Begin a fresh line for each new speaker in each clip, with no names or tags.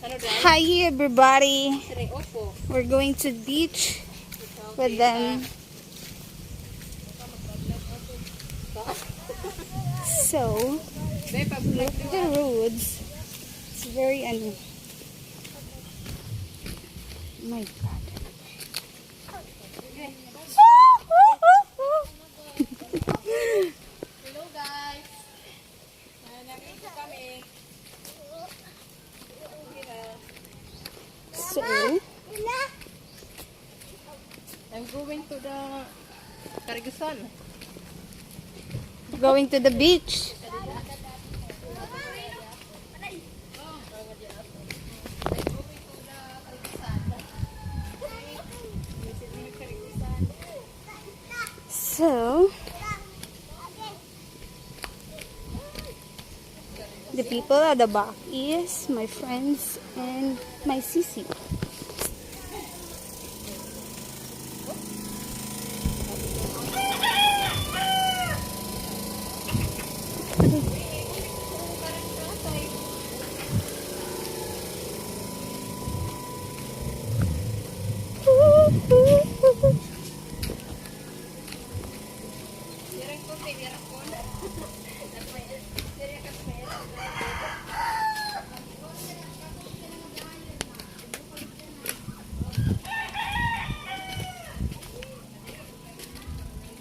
Hi everybody. We're going to beach with them. So, look at the roads. It's very oh my god.
Hello guys. Nandito kami.
So,
I'm going to the Carigusan.
going to the beach. So, the people at the back is my friends and my sisi.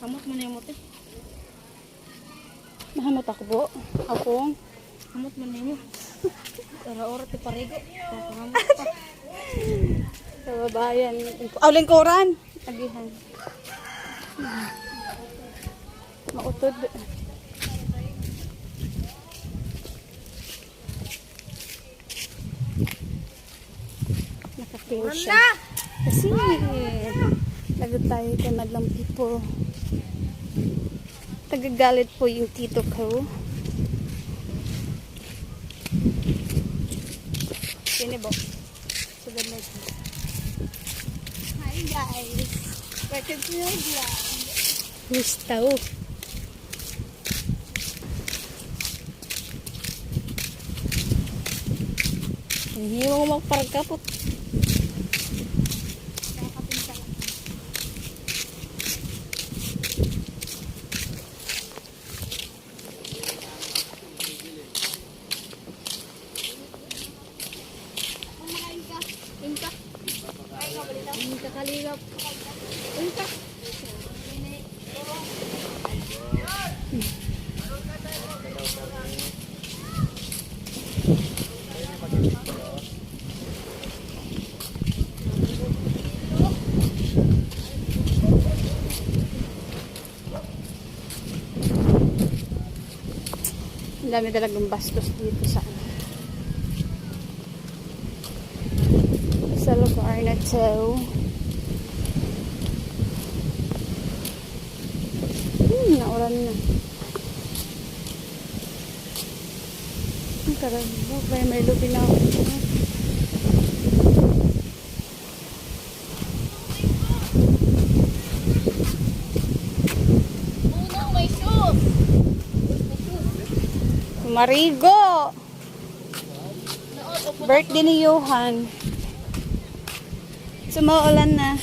Hamot mo na yung mote.
Mahamot ako po. Akong
Hamot mo na yung mo. Ora-ora ti parigo. Hamot pa.
sa babayan. Lingkuran. Agihan. Mautod. Naka-feel siya. Kasi lagot tayo kay madlang people. Tagagalit po yung tito ko. Sini bo. Sugad na ito. Hi guys. Welcome to my vlog. Gusto. Hindi mo magparagkapot.
Kakalingap.
Ang dami talagang bastos dito sa lugar na to. Naulan na. Ang karamba. May lupi na ako.
Unang may shoes.
Marigo! Birthday ni Johan. So, maulan na.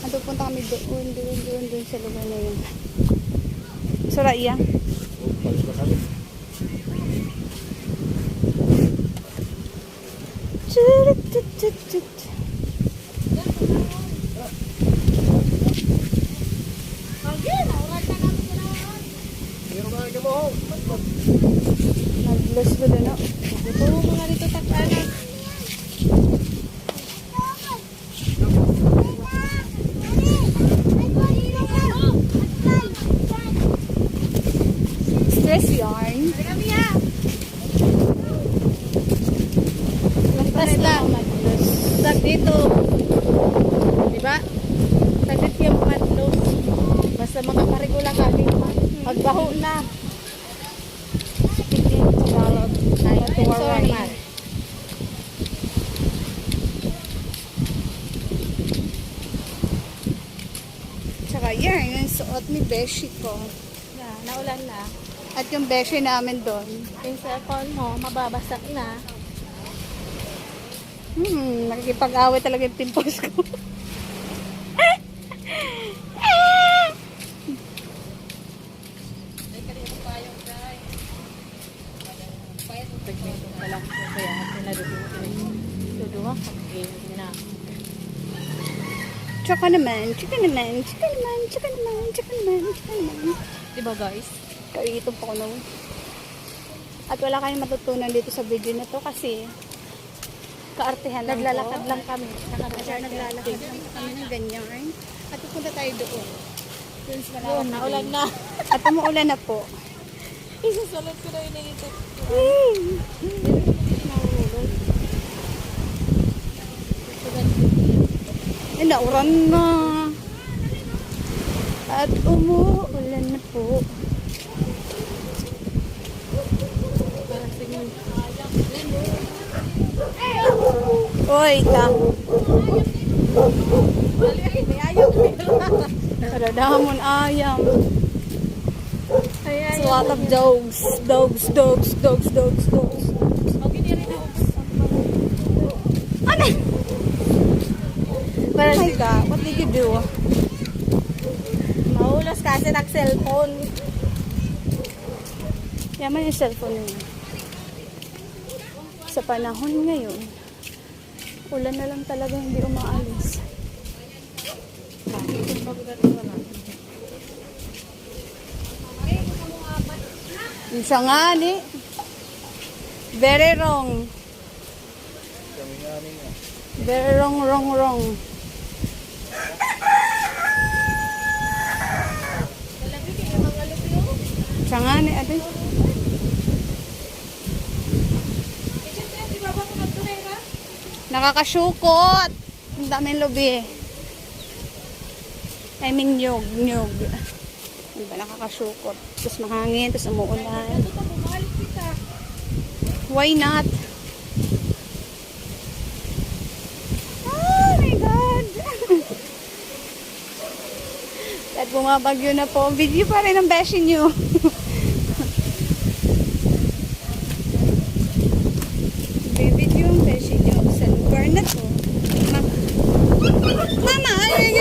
Punta kami doon sa lugar na yun. Suraya. Nag-bless ko doon.
Ito mga dito takana.
Stress yarn.
Lagpas lang. Tag dito. Diba? Tagit yung madlos. Basta makaparigo lang kami. Pagbaho na.
Tagalog.
Sorry.
Tsaka yan, yung suot ni Beshi ko.
Naulan na.
At yung Beshi namin doon.
Yung cellphone mo, mababasa na.
Nakikipag-away talaga yung pimples ko.
Pigmento pa lang po kaya duduwa. Okay, na.
Tsaka naman, tsaka naman, tsaka naman, tsaka naman, tsaka naman, tsaka naman.
Diba guys?
Kaitong po ko na. At wala kayong matutunan dito sa video na to kasi kaartehan lang
Naglalakad
po.
lang kami.
Naglalakad lang kami ng ganyan. At pupunta tayo doon. Doon sa
Yun, naulan na.
At umuulan na po.
Isusunod ko na iniisip.
Nauran na. At umuulan na po.
Parang signal.
Oy, ta.
May ayaw.
Karadahamon ayam.
Ay,
It's a lot of dogs. Dogs.
Okay, di rin ako.
Ano? Oh my God, what did you do?
Maulas kasi nag-cellphone.
Yaman yung cellphone niya. Sa panahon ngayon, ulan na lang talaga hindi umaalis. Isa nga ni. Very wrong. Very wrong. Isa nga ni, ate. Nakakasyukot. Ang daming lubi. I mean, nyog. Diba, nakakasyukot. Tapos mahangin, tapos umuulan. Why not? Oh my God! At bumabagyo na po. Video pa rin ang beshi nyo. Video ang beshi nyo sa lugar na to. Mama! Ay!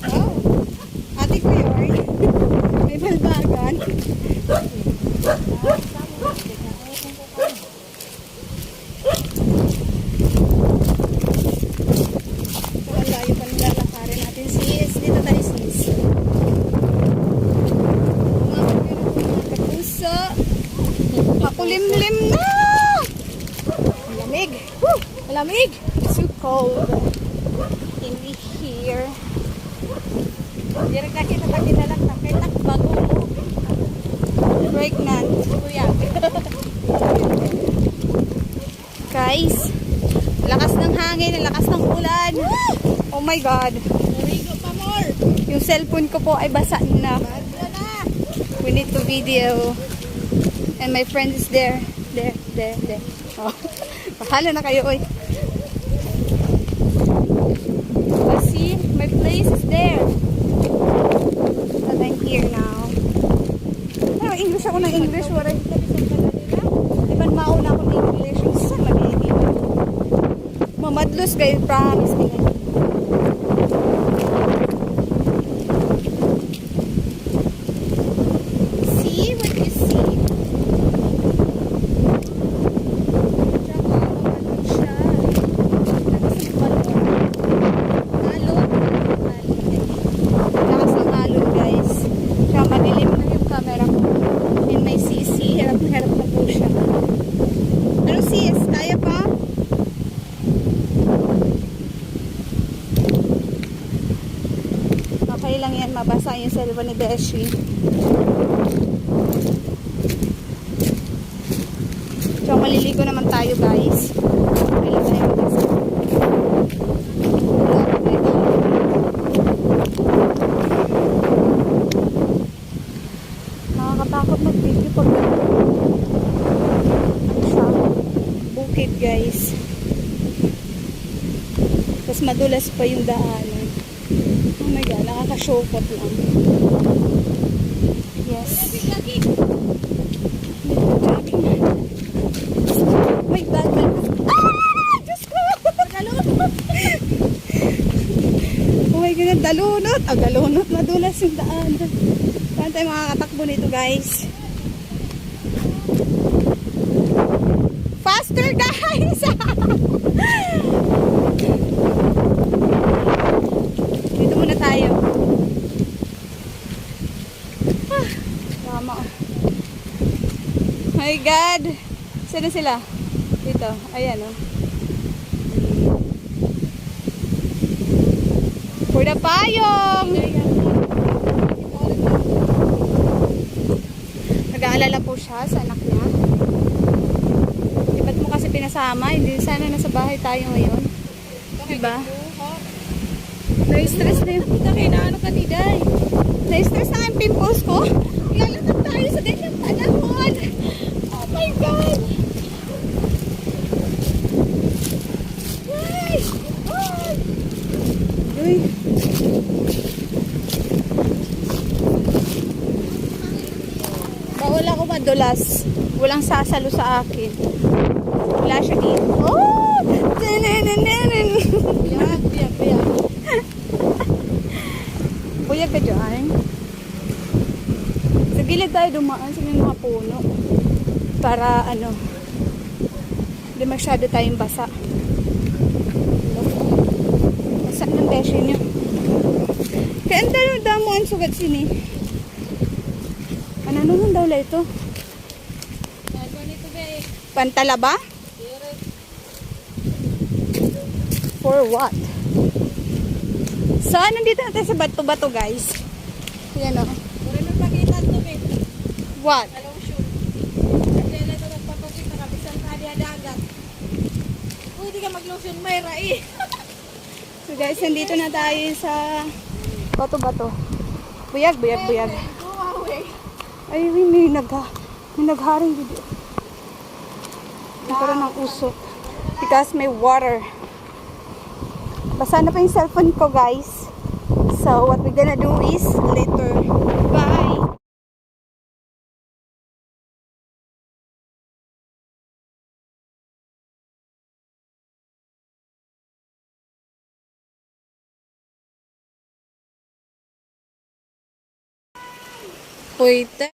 Oh, ate ko yun. May balbagan. Ang layo pa ng lalakarin natin, sis. Dito tayo, sis. Mga kapuso. Makulimlim na! Ang lamig. Woo! Ang lamig! It's so cold. In here.
Direk na kita pagkinalang takitak bago mo.
Pregnant.
Kuya.
Guys, lakas ng hangin, lakas ng ulan. Oh my God.
Narigo pa more.
Yung cellphone ko po ay basa na.
Bagyo na.
We need to video. And my friend is there. There. Oh. Bahala na kayo, oy. Oh, see? My place is there. But I'm here now. Oh, English ako ng English. Waray. Diba mauna ako ng English? Saan mag-i-edit? Mamadlos kayo, promise kayo. See what you see. Tsaka, ano siya? Lakas ng alon. Lakas ng alon, guys. Tsaka madilim na yung camera ko. And may CC. Hirap na po siya. Ano sis? Kaya pa? Okay lang yan. Mabasa yung cellphone ni Beshi. So, maliligo naman tayo, guys. Okay lang tayo mabasa. Nakakatakot mag-video pag ano siya? Bukid, guys. Tapos madulas pa yung daanan. Oh my God, nakakashokot lang. Yes. My bad, my bad. Ah! Diyos ko! Oh my God, dalunot. Oh, dalunot. Madulas yung daan. Saan tayo makakatakbo nito, guys? Faster, guys! Dito muna tayo. Ah, tama. My God! Saan na sila? Dito. Ayan, oh. For the payong! Nag-aalala po siya sa anak niya. Di ba't mo kasi pinasama? Hindi sana nasa bahay tayo ngayon. Diba? Na-stress na yun.
Ano ka ni Day?
Na-stress na yung pimples ko. Lalatag tayo sa ganyang panahon. Oh my God! Ay! Ay! Uy! Bawal ako madulas. Walang sasalo sa akin. Wala siya dito. Oh! Nanananan!
Biyak, biyak, biyak.
Buyag ka dyan. Sa gilid tayo dumaan sa may mga puno. Para ano, hindi masyado tayong basa. Basa ng beshi niyo. Kaya ang damo ang sugat sini. Ano naman daw la ito?
Ano nito ba eh?
Pantala ba? For what? So, nandito na tayo sa bato-bato, guys. Yan o.
Puro nang pakita ito eh.
What?
Along shoot. Kasi na ito nagpapakita ka. Bisan ka di dagat. Pwede ka mag-lotion Mayra eh.
So, guys, nandito na tayo sa bato-bato. Buyag, buyag, buyag.
Go away.
Ay, may nagharing video. Nagkaroon ng usok. Because may water. Basa na pa yung cellphone ko, guys. So, what we're gonna do is later. Bye! Wait.